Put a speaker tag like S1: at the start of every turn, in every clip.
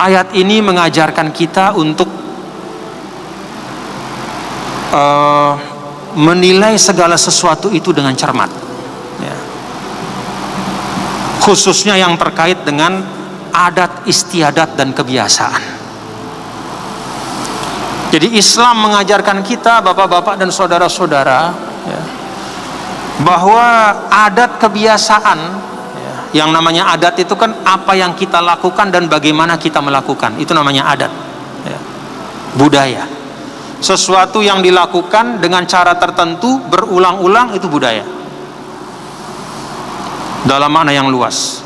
S1: ayat ini mengajarkan kita untuk menilai segala sesuatu itu dengan cermat, ya. Khususnya yang terkait dengan adat istiadat dan kebiasaan. Jadi Islam mengajarkan kita, bapak-bapak dan saudara-saudara, ya, bahwa adat kebiasaan, ya, yang namanya adat itu kan apa yang kita lakukan dan bagaimana kita melakukan, itu namanya adat, ya. Budaya, sesuatu yang dilakukan dengan cara tertentu berulang-ulang, itu budaya dalam makna yang luas.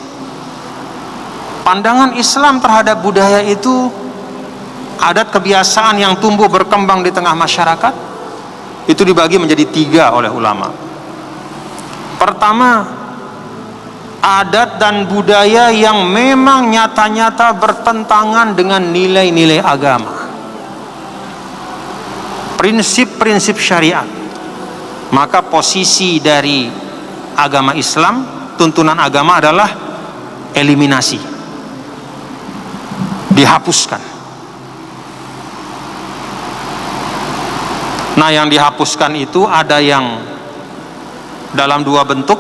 S1: Pandangan Islam terhadap budaya itu, adat kebiasaan yang tumbuh berkembang di tengah masyarakat, itu dibagi menjadi 3 oleh ulama. Pertama, adat dan budaya yang memang nyata-nyata bertentangan dengan nilai-nilai agama, prinsip-prinsip syariat. Maka posisi dari agama Islam, tuntunan agama adalah eliminasi, dihapuskan. Nah, yang dihapuskan itu ada yang dalam 2 bentuk,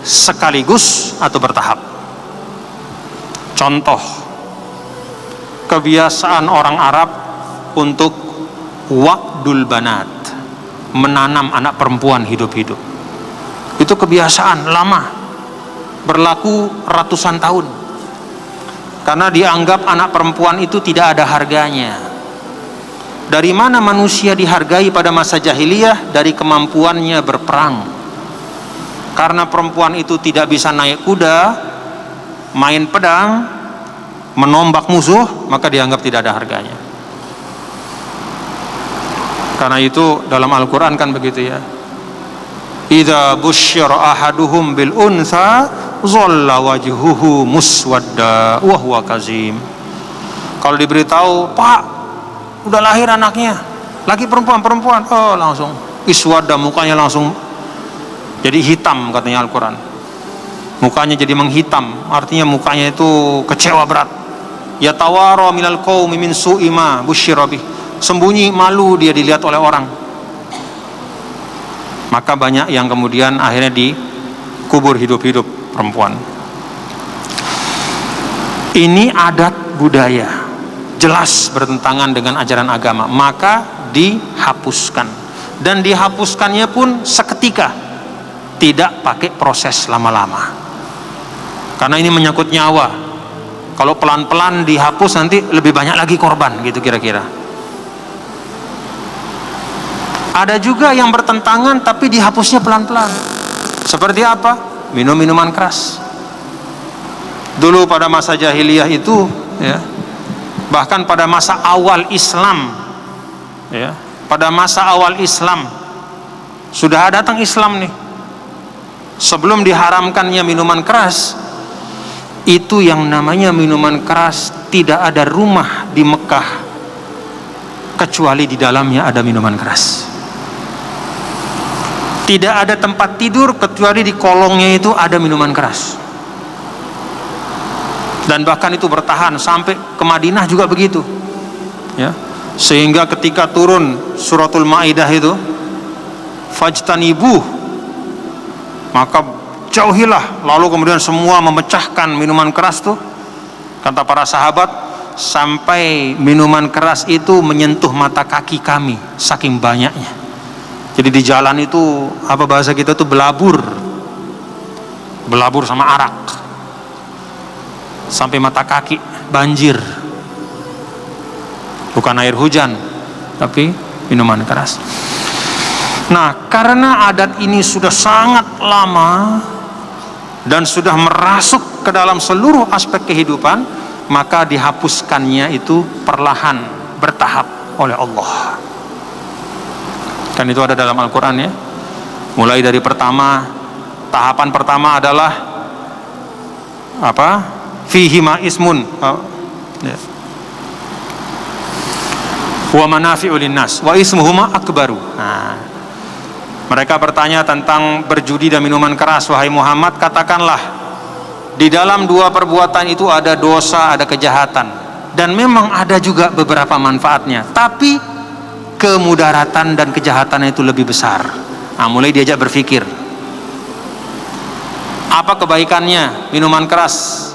S1: sekaligus atau bertahap. Contoh, kebiasaan orang Arab untuk wa'dul banat, menanam anak perempuan hidup-hidup. Itu kebiasaan lama, berlaku ratusan tahun, karena dianggap anak perempuan itu tidak ada harganya. Dari mana manusia dihargai pada masa jahiliyah? Dari kemampuannya berperang. Karena perempuan itu tidak bisa naik kuda, main pedang, menombak musuh, maka dianggap tidak ada harganya. Karena itu dalam Al-Quran kan begitu, ya. Idza busyira ahaduhum bil unsa dhalla wajhuhu muswadda wa huwa kazim. Kalau diberitahu, Pak, udah lahir anaknya, laki perempuan, oh langsung iswadda, mukanya langsung jadi hitam, katanya Al-Quran. Mukanya jadi menghitam, artinya mukanya itu kecewa berat. Yatawara minal qaumi min su'i ma busyira bih, sembunyi malu dia dilihat oleh orang. Maka banyak yang kemudian akhirnya dikubur hidup-hidup perempuan. Ini adat budaya, jelas bertentangan dengan ajaran agama, maka dihapuskan. Dan dihapuskannya pun seketika, tidak pakai proses lama-lama, karena ini menyangkut nyawa. Kalau pelan-pelan dihapus, nanti lebih banyak lagi korban, gitu kira-kira. Ada juga yang bertentangan tapi dihapusnya pelan-pelan. Seperti apa? Minum minuman keras. Dulu pada masa jahiliyah itu, ya, bahkan pada masa awal Islam, ya, pada masa awal Islam sudah datang Islam nih. Sebelum diharamkannya minuman keras, itu yang namanya minuman keras, tidak ada rumah di Mekah kecuali di dalamnya ada minuman keras. Tidak ada tempat tidur kecuali di kolongnya itu ada minuman keras. Dan bahkan itu bertahan sampai ke Madinah juga begitu, ya. Sehingga ketika turun suratul Maidah itu, fajtanibuh, maka jauhilah, lalu kemudian semua memecahkan minuman keras tuh. Kata para sahabat, sampai minuman keras itu menyentuh mata kaki kami, saking banyaknya. Jadi di jalan itu, apa bahasa kita tuh, belabur sama arak, sampai mata kaki banjir. Bukan air hujan, tapi minuman keras. Nah, karena adat ini sudah sangat lama dan sudah merasuk ke dalam seluruh aspek kehidupan, maka dihapuskannya itu perlahan, bertahap oleh Allah. Kan itu ada dalam Al-Quran, ya. Mulai dari tahapan pertama adalah apa? Fihima ismun, wa manafi'u linnas wa ismuhuma akbaru. Nah, mereka bertanya tentang berjudi dan minuman keras. Wahai Muhammad, katakanlah, di dalam 2 perbuatan itu ada dosa, ada kejahatan. dan memang ada juga beberapa manfaatnya, tapi kemudaratan dan kejahatannya itu lebih besar. Nah, mulai diajak berpikir, apa kebaikannya minuman keras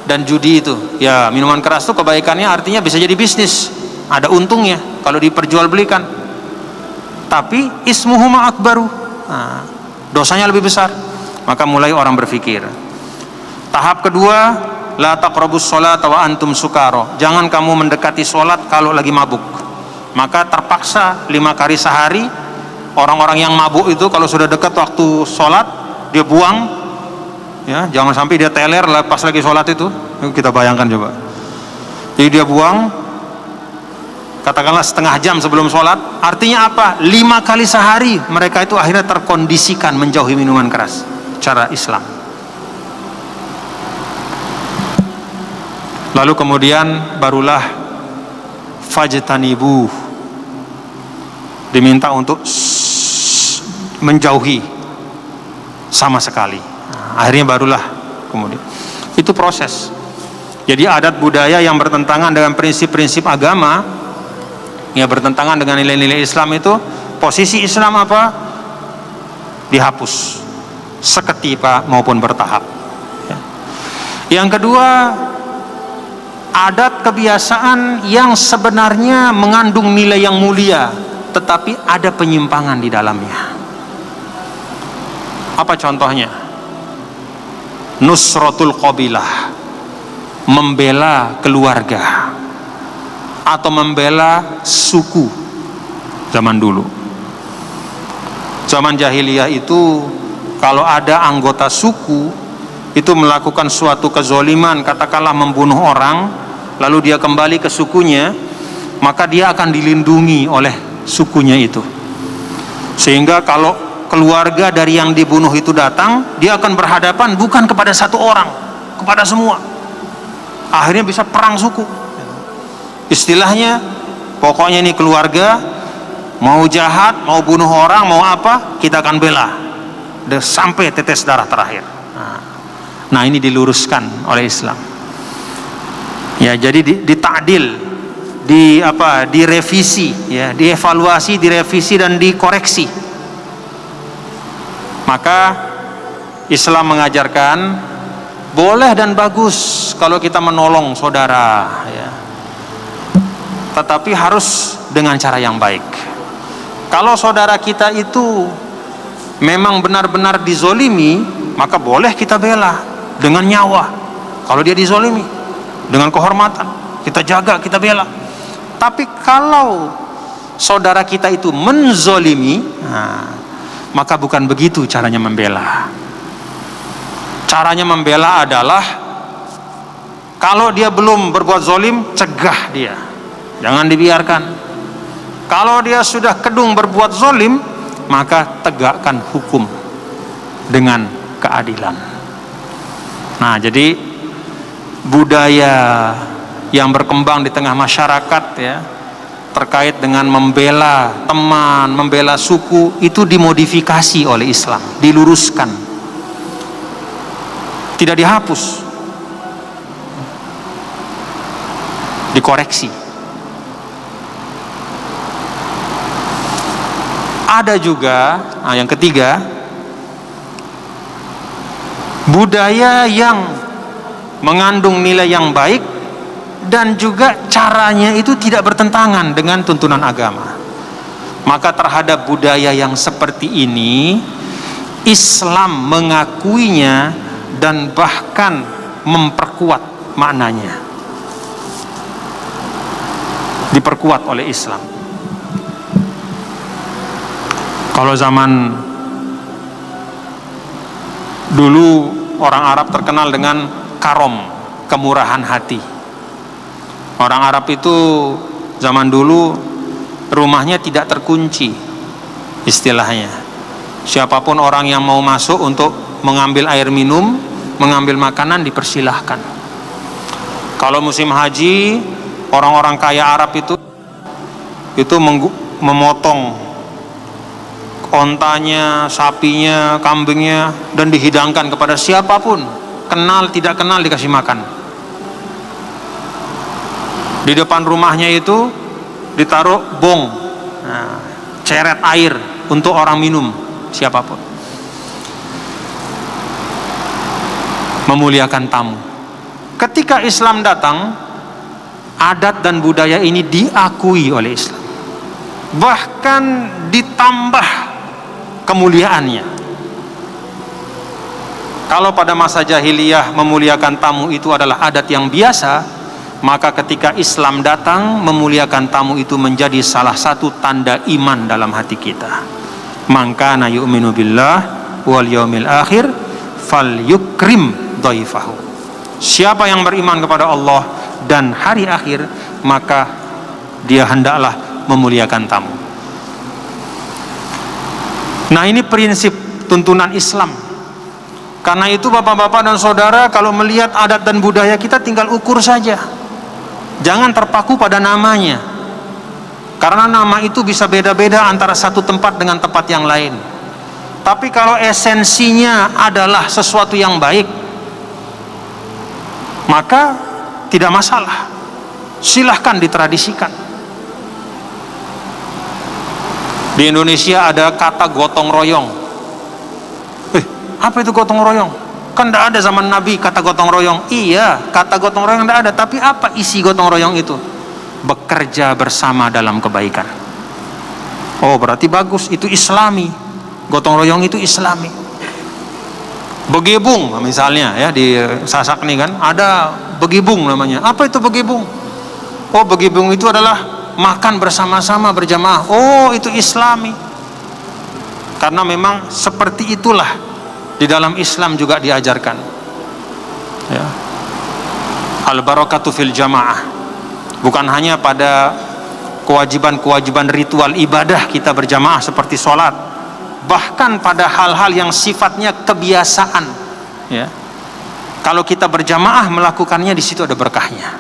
S1: dan judi itu? Ya, minuman keras itu kebaikannya artinya bisa jadi bisnis, ada untungnya kalau diperjualbelikan. Tapi ismuhuma akbaru, nah, dosanya lebih besar. Maka mulai orang berpikir. Tahap kedua, la taqrabus sholata wa antum sukaro. Jangan kamu mendekati sholat kalau lagi mabuk. Maka terpaksa 5 kali sehari orang-orang yang mabuk itu kalau sudah dekat waktu sholat dia buang, ya, jangan sampai dia teler pas lagi sholat itu. Kita bayangkan coba. Jadi dia buang, katakanlah setengah jam sebelum sholat. Artinya apa? 5 kali sehari mereka itu akhirnya terkondisikan menjauhi minuman keras cara Islam. Lalu kemudian barulah fajtanibu, diminta untuk menjauhi sama sekali. Nah, akhirnya barulah kemudian itu proses. Jadi adat budaya yang bertentangan dengan prinsip-prinsip agama, ya bertentangan dengan nilai-nilai Islam itu, posisi Islam apa? Dihapus seketika maupun bertahap. Ya. Yang kedua, adat kebiasaan yang sebenarnya mengandung nilai yang mulia, tetapi ada penyimpangan di dalamnya. Apa contohnya? Nusratul qabilah, membela keluarga atau membela suku zaman dulu. Zaman jahiliyah itu kalau ada anggota suku itu melakukan suatu kezoliman, katakanlah membunuh orang, lalu dia kembali ke sukunya, maka dia akan dilindungi oleh sukunya itu. Sehingga kalau keluarga dari yang dibunuh itu datang, dia akan berhadapan bukan kepada satu orang, kepada semua. Akhirnya bisa perang suku. Istilahnya, pokoknya ini keluarga, mau jahat, mau bunuh orang, mau apa, kita akan bela sampai tetes darah terakhir. Nah, ini diluruskan oleh Islam. Ya, jadi ditadil, direvisi, ya, dievaluasi, direvisi dan dikoreksi. Maka Islam mengajarkan boleh dan bagus kalau kita menolong saudara, ya. Tetapi harus dengan cara yang baik. Kalau saudara kita itu memang benar-benar dizolimi, maka boleh kita bela dengan nyawa. Kalau dia dizolimi, dengan kehormatan kita jaga, kita bela. Tapi kalau saudara kita itu menzolimi, maka bukan begitu caranya membela. Caranya membela adalah kalau dia belum berbuat zolim, cegah dia, jangan dibiarkan. Kalau dia sudah kedung berbuat zolim, maka tegakkan hukum dengan keadilan. Nah, jadi budaya yang berkembang di tengah masyarakat, ya, terkait dengan membela teman, membela suku, itu dimodifikasi oleh Islam, diluruskan, tidak dihapus, dikoreksi. Ada juga, yang ketiga, budaya yang mengandung nilai yang baik dan juga caranya itu tidak bertentangan dengan tuntunan agama. Maka terhadap budaya yang seperti ini, Islam mengakuinya dan bahkan memperkuat maknanya, diperkuat oleh Islam. Kalau zaman dulu orang Arab terkenal dengan karom, kemurahan hati. Orang Arab itu zaman dulu rumahnya tidak terkunci, istilahnya. Siapapun orang yang mau masuk untuk mengambil air minum, mengambil makanan, dipersilahkan. Kalau musim haji, orang-orang kaya Arab itu memotong ontanya, sapinya, kambingnya, dan dihidangkan kepada siapapun, kenal tidak kenal, dikasih makan. Di depan rumahnya itu ditaruh bong, nah, ceret air untuk orang minum siapapun. Memuliakan tamu. Ketika Islam datang, adat dan budaya ini diakui oleh Islam, bahkan ditambah kemuliaannya. Kalau pada masa jahiliyah memuliakan tamu itu adalah adat yang biasa, maka ketika Islam datang, memuliakan tamu itu menjadi salah satu tanda iman dalam hati kita. Man kana yu'minu billah wal yaumil akhir falyukrim dhaifahu. Siapa yang beriman kepada Allah dan hari akhir, maka dia hendaklah memuliakan tamu. Nah, ini prinsip tuntunan Islam. Karena itu bapak-bapak dan saudara, kalau melihat adat dan budaya kita tinggal ukur saja. Jangan terpaku pada namanya. Karena nama itu bisa beda-beda antara satu tempat dengan tempat yang lain. Tapi kalau esensinya adalah sesuatu yang baik, maka tidak masalah. Silahkan ditradisikan. Di Indonesia ada kata gotong royong. Apa itu gotong royong? Kan tidak ada zaman Nabi kata gotong royong. Iya, kata gotong royong tidak ada. Tapi apa isi gotong royong itu? Bekerja bersama dalam kebaikan. Oh, berarti bagus. Itu Islami. Gotong royong itu Islami. Begebung misalnya ya, di Sasak nih kan ada begebung namanya. Apa itu begebung? Oh, begebung itu adalah makan bersama-sama berjamaah. Oh, itu Islami. Karena memang seperti itulah di dalam Islam juga diajarkan ya. Al-barakatu fil jamaah. Bukan hanya pada kewajiban-kewajiban ritual ibadah kita berjamaah seperti sholat, bahkan pada hal-hal yang sifatnya kebiasaan ya. Kalau kita berjamaah melakukannya, di situ ada berkahnya.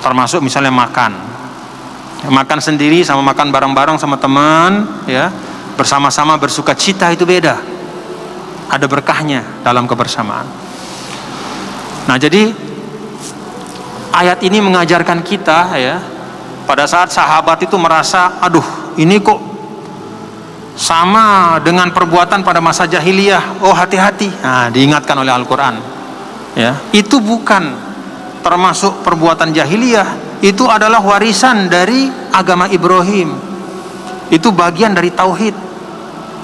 S1: Termasuk misalnya makan sendiri sama makan bareng-bareng sama teman ya, bersama-sama bersuka cita, itu beda. Ada berkahnya dalam kebersamaan. Nah, jadi ayat ini mengajarkan kita ya, pada saat sahabat itu merasa, aduh, ini kok sama dengan perbuatan pada masa jahiliyah. Oh, hati-hati. Nah, diingatkan oleh Al-Quran ya, itu bukan termasuk perbuatan jahiliyah. Itu adalah warisan dari agama Ibrahim. Itu bagian dari tauhid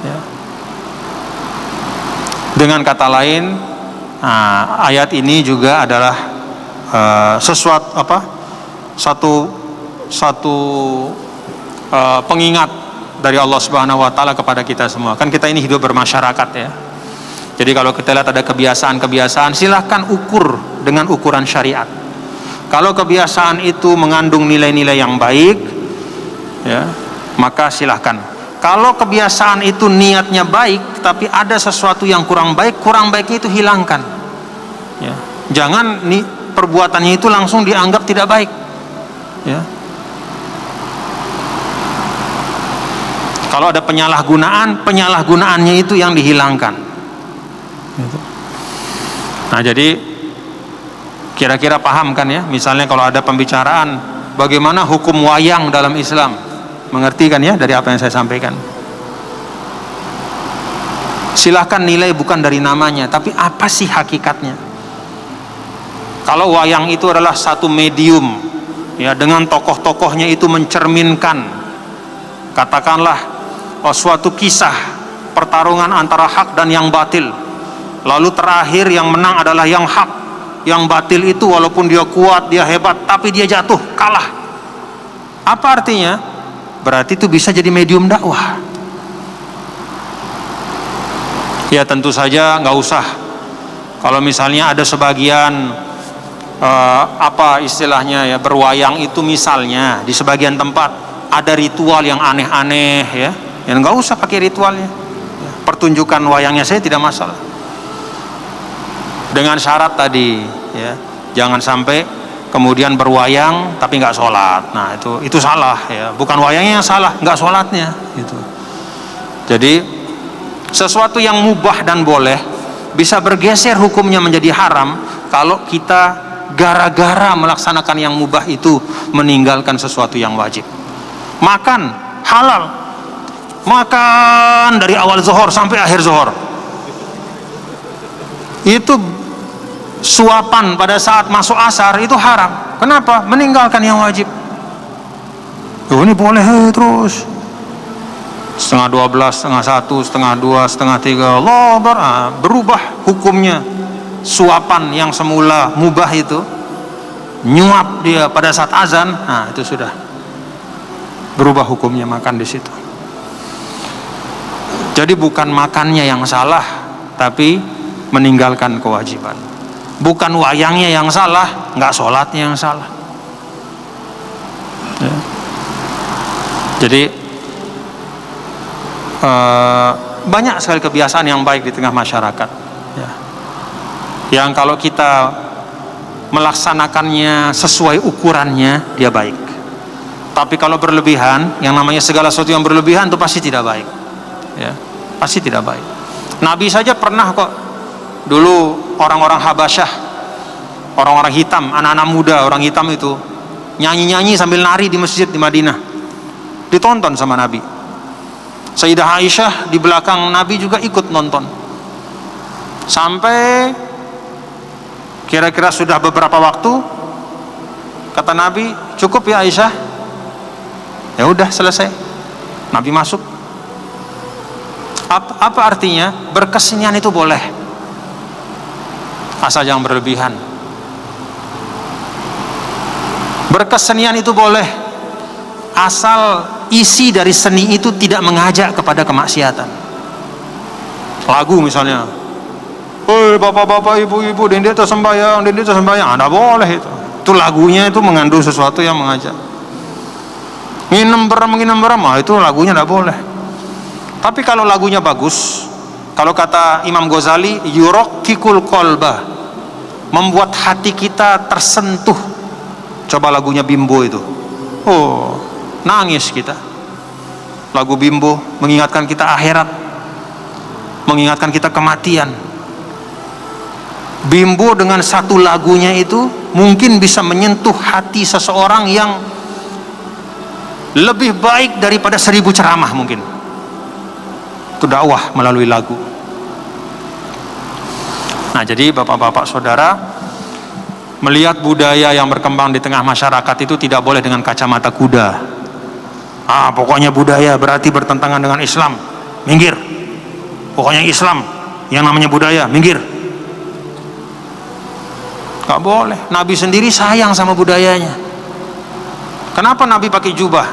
S1: ya. Dengan kata lain, ayat ini juga adalah satu pengingat dari Allah Subhanahu wa taala kepada kita semua. Kan kita ini hidup bermasyarakat ya. Jadi kalau kita lihat ada kebiasaan-kebiasaan, silahkan ukur dengan ukuran syariat. Kalau kebiasaan itu mengandung nilai-nilai yang baik ya, maka silahkan. Kalau kebiasaan itu niatnya baik, tapi ada sesuatu yang kurang baiknya itu hilangkan ya. Jangan perbuatannya itu langsung dianggap tidak baik ya. Kalau ada penyalahgunaannya itu yang dihilangkan. Nah, jadi kira-kira paham kan ya, misalnya kalau ada pembicaraan bagaimana hukum wayang dalam Islam, mengerti kan ya dari apa yang saya sampaikan. Silahkan nilai bukan dari namanya, tapi apa sih hakikatnya. Kalau wayang itu adalah satu medium ya, dengan tokoh-tokohnya itu mencerminkan katakanlah suatu kisah pertarungan antara hak dan yang batil, lalu terakhir yang menang adalah yang hak. Yang batil itu walaupun dia kuat, dia hebat, tapi dia jatuh, kalah. Apa artinya? Berarti itu bisa jadi medium dakwah. Ya tentu saja nggak usah. Kalau misalnya ada sebagian apa istilahnya ya, berwayang itu misalnya di sebagian tempat ada ritual yang aneh-aneh ya, nggak usah pakai ritualnya. Pertunjukan wayangnya saya tidak masalah. Dengan syarat tadi ya, jangan sampai kemudian berwayang tapi nggak sholat. Nah itu salah ya, bukan wayangnya yang salah, nggak sholatnya gitu. Jadi sesuatu yang mubah dan boleh bisa bergeser hukumnya menjadi haram kalau kita gara-gara melaksanakan yang mubah itu meninggalkan sesuatu yang wajib. Makan halal, makan dari awal zuhur sampai akhir zuhur, itu suapan pada saat masuk asar itu haram. Kenapa? Meninggalkan yang wajib. Oh, ini boleh terus setengah 12, setengah 1, setengah 2, setengah 3, Allah berubah hukumnya. Suapan yang semula mubah itu nyuap dia pada saat azan, nah itu sudah berubah hukumnya makan di situ. Jadi bukan makannya yang salah, tapi meninggalkan kewajiban. Bukan wayangnya yang salah, nggak sholatnya yang salah. Ya. Jadi banyak sekali kebiasaan yang baik di tengah masyarakat, ya, yang kalau kita melaksanakannya sesuai ukurannya dia baik. Tapi kalau berlebihan, yang namanya segala sesuatu yang berlebihan itu pasti tidak baik, ya, pasti tidak baik. Nabi saja pernah kok dulu orang-orang Habasyah, orang-orang hitam, anak-anak muda orang hitam itu nyanyi-nyanyi sambil nari di masjid di Madinah, ditonton sama Nabi. Sayyidah Aisyah di belakang Nabi juga ikut nonton. Sampai kira-kira sudah beberapa waktu, kata Nabi, cukup ya Aisyah. Ya udah selesai. Nabi masuk. Apa artinya? Berkesenian itu boleh, asal jangan berlebihan. Berkesenian itu boleh, asal isi dari seni itu tidak mengajak kepada kemaksiatan. Lagu misalnya, "Hei bapak-bapak, ibu-ibu, dendek tersembayang, dendek tersembayang," anda boleh itu. Itu lagunya itu mengandung sesuatu yang mengajak. Nginem beram, itu lagunya tidak boleh. Tapi kalau lagunya bagus, kalau kata Imam Ghazali, yuraqqikul qalba, membuat hati kita tersentuh. Coba lagunya Bimbo itu, oh, nangis kita. Lagu Bimbo mengingatkan kita akhirat, mengingatkan kita kematian. Bimbo dengan satu lagunya itu mungkin bisa menyentuh hati seseorang yang lebih baik daripada 1000 ceramah mungkin. Itu dakwah melalui lagu. Nah, jadi bapak-bapak saudara, melihat budaya yang berkembang di tengah masyarakat itu tidak boleh dengan kacamata kuda. Pokoknya budaya berarti bertentangan dengan Islam, minggir. Pokoknya Islam yang namanya budaya, minggir. Gak boleh. Nabi sendiri sayang sama budayanya. Kenapa Nabi pakai jubah,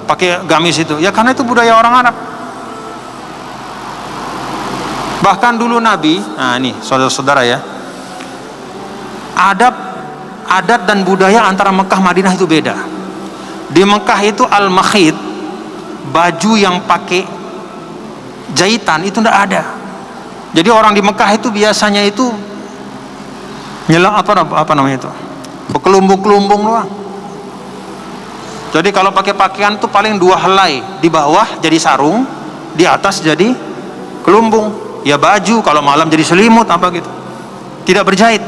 S1: pakai gamis itu? Ya karena itu budaya orang Arab. Bahkan dulu Nabi, nah ini saudara-saudara ya, adat dan budaya antara Mekah Madinah itu beda. Di Mekah itu al-makhid, baju yang pakai jahitan itu tidak ada. Jadi orang di Mekah itu biasanya itu nyelak apa namanya itu, kelumbung-kelumbung doang. Jadi kalau pakai pakaian itu paling 2 helai, di bawah jadi sarung, di atas jadi kelumbung. Ya baju, kalau malam jadi selimut apa gitu. Tidak berjahit.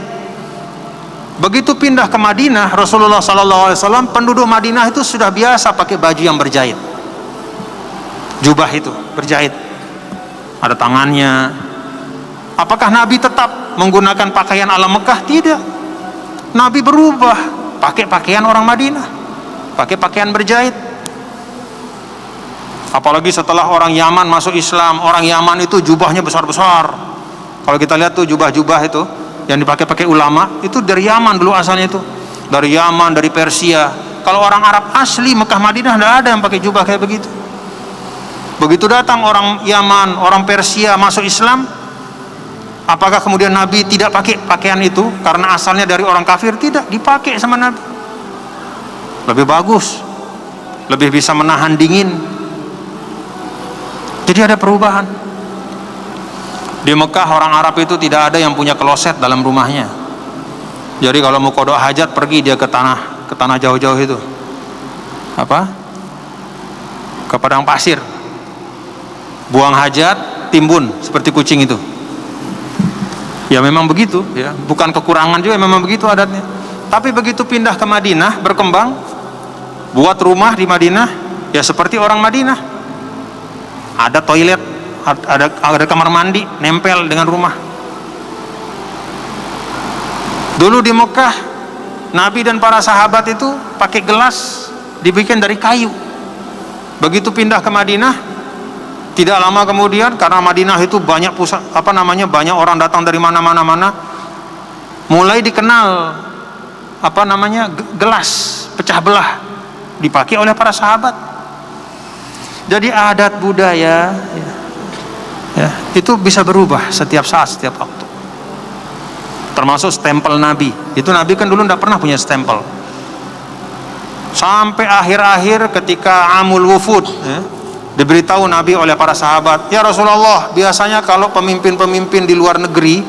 S1: Begitu pindah ke Madinah, Rasulullah SAW, penduduk Madinah itu sudah biasa pakai baju yang berjahit. Jubah itu berjahit, ada tangannya. Apakah Nabi tetap menggunakan pakaian ala Mekah? Tidak. Nabi berubah, pakai pakaian orang Madinah, pakai pakaian berjahit. Apalagi setelah orang Yaman masuk Islam, orang Yaman itu jubahnya besar-besar. Kalau kita lihat tuh jubah-jubah itu yang dipakai ulama itu dari Yaman dulu asalnya itu, dari Yaman, dari Persia. Kalau orang Arab asli Mekah Madinah tidak ada yang pakai jubah kayak begitu. Begitu datang orang Yaman, orang Persia masuk Islam, apakah kemudian Nabi tidak pakai pakaian itu karena asalnya dari orang kafir? Tidak, dipakai sama Nabi. Lebih bagus, lebih bisa menahan dingin. Jadi ada perubahan. Di Mekah orang Arab itu tidak ada yang punya kloset dalam rumahnya. Jadi kalau mau qada hajat pergi dia ke tanah jauh-jauh itu. Ke padang pasir. Buang hajat, timbun seperti kucing itu. Ya memang begitu, ya. Bukan kekurangan juga, memang begitu adatnya. Tapi begitu pindah ke Madinah, berkembang, buat rumah di Madinah, ya seperti orang Madinah. Ada toilet, ada kamar mandi, nempel dengan rumah. Dulu di Mekah, Nabi dan para sahabat itu pakai gelas dibikin dari kayu. Begitu pindah ke Madinah, tidak lama kemudian, karena Madinah itu banyak pusat, banyak orang datang dari mana-mana, mulai dikenal gelas pecah belah dipakai oleh para sahabat. Jadi adat budaya ya, itu bisa berubah setiap saat, setiap waktu. Termasuk stempel Nabi. Itu Nabi kan dulu tidak pernah punya stempel. Sampai akhir-akhir ketika Amul Wufud, ya, diberitahu Nabi oleh para sahabat, ya Rasulullah, biasanya kalau pemimpin-pemimpin di luar negeri,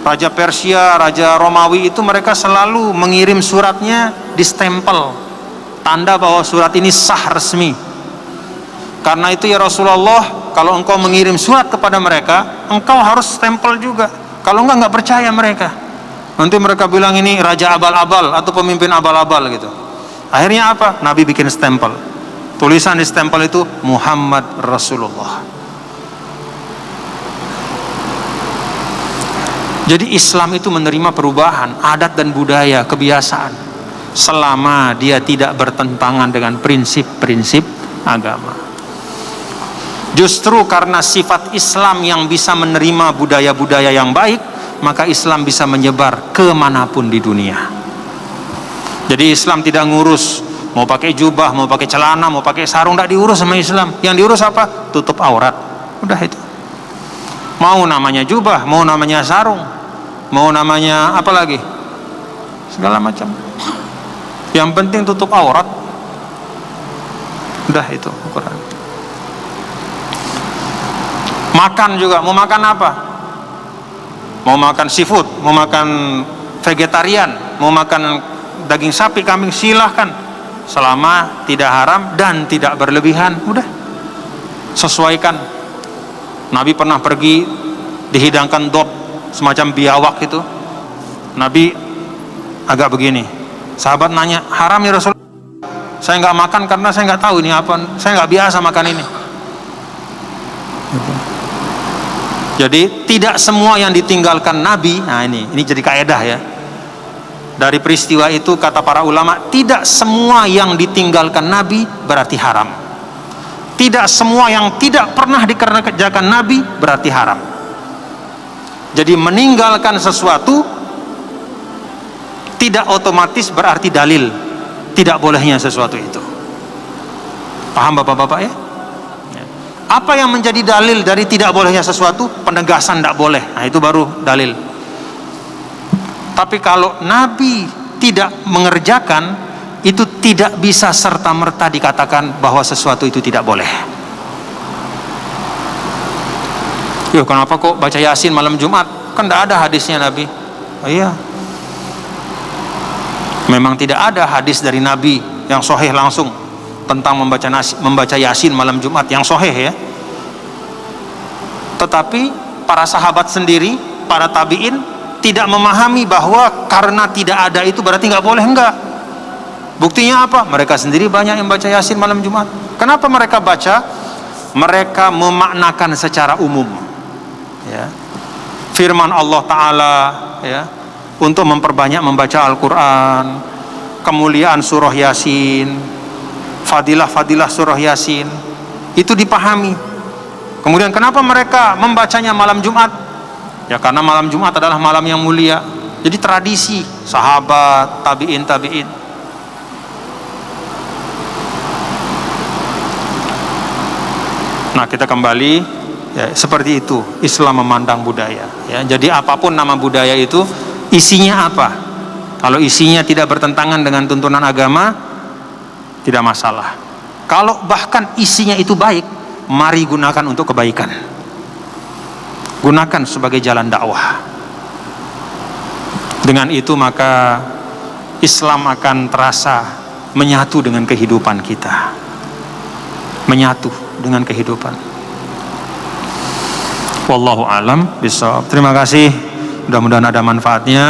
S1: Raja Persia, Raja Romawi itu mereka selalu mengirim suratnya di stempel, tanda bahwa surat ini sah, resmi. Karena itu ya Rasulullah, kalau engkau mengirim surat kepada mereka, engkau harus stempel juga. Kalau enggak percaya mereka. Nanti mereka bilang ini raja abal-abal atau pemimpin abal-abal gitu. Akhirnya apa? Nabi bikin stempel. Tulisan di stempel itu Muhammad Rasulullah. Jadi Islam itu menerima perubahan adat dan budaya, kebiasaan, selama dia tidak bertentangan dengan prinsip-prinsip agama. Justru karena sifat Islam yang bisa menerima budaya-budaya yang baik, maka Islam bisa menyebar kemanapun di dunia. Jadi Islam tidak ngurus mau pakai jubah, mau pakai celana, mau pakai sarung, tidak diurus sama Islam. Yang diurus apa? Tutup aurat. Udah itu. Mau namanya jubah, mau namanya sarung, mau namanya apa lagi, segala macam. Yang penting tutup aurat. Udah itu ukuran. Makan juga, mau makan apa? Mau makan seafood, mau makan vegetarian, mau makan daging sapi, kambing, silahkan, selama tidak haram dan tidak berlebihan. Udah, sesuaikan. Nabi pernah pergi, dihidangkan dop, semacam biawak itu. Nabi agak begini. Sahabat nanya, haram ya Rasul? Saya nggak makan karena saya nggak tahu ini apa. Saya nggak biasa makan ini. Jadi tidak semua yang ditinggalkan Nabi. Nah ini jadi kaedah ya. Dari peristiwa itu kata para ulama, tidak semua yang ditinggalkan Nabi berarti haram. Tidak semua yang tidak pernah dikerjakan Nabi berarti haram. Jadi meninggalkan sesuatu tidak otomatis berarti dalil tidak bolehnya sesuatu itu. Paham bapak-bapak ya? Apa yang menjadi dalil dari tidak bolehnya sesuatu? Penegasan tidak boleh. Nah itu baru dalil. Tapi kalau Nabi tidak mengerjakan, itu tidak bisa serta-merta dikatakan bahwa sesuatu itu tidak boleh. Yo, kenapa kok baca Yasin malam Jumat? Kan tidak ada hadisnya Nabi. Oh iya, memang tidak ada hadis dari Nabi yang sahih langsung tentang membaca Yasin malam Jumat yang sahih ya. Tetapi para sahabat sendiri, para tabi'in tidak memahami bahwa karena tidak ada itu berarti nggak boleh. Enggak. Buktinya apa? Mereka sendiri banyak yang baca Yasin malam Jumat. Kenapa mereka baca? Mereka memaknakan secara umum ya, firman Allah Ta'ala ya, untuk memperbanyak membaca Al-Quran, kemuliaan surah Yasin, fadilah-fadilah surah Yasin, itu dipahami. Kemudian kenapa mereka membacanya malam Jumat? Ya karena malam Jumat adalah malam yang mulia. Jadi tradisi sahabat, tabi'in. Nah kita kembali ya, seperti itu Islam memandang budaya ya. Jadi apapun nama budaya itu, isinya apa? Kalau isinya tidak bertentangan dengan tuntunan agama, tidak masalah. Kalau bahkan isinya itu baik, mari gunakan untuk kebaikan. Gunakan sebagai jalan dakwah. Dengan itu maka Islam akan terasa menyatu dengan kehidupan kita, menyatu dengan kehidupan. Wallahu alam bishawab. Terima kasih, mudah-mudahan ada manfaatnya.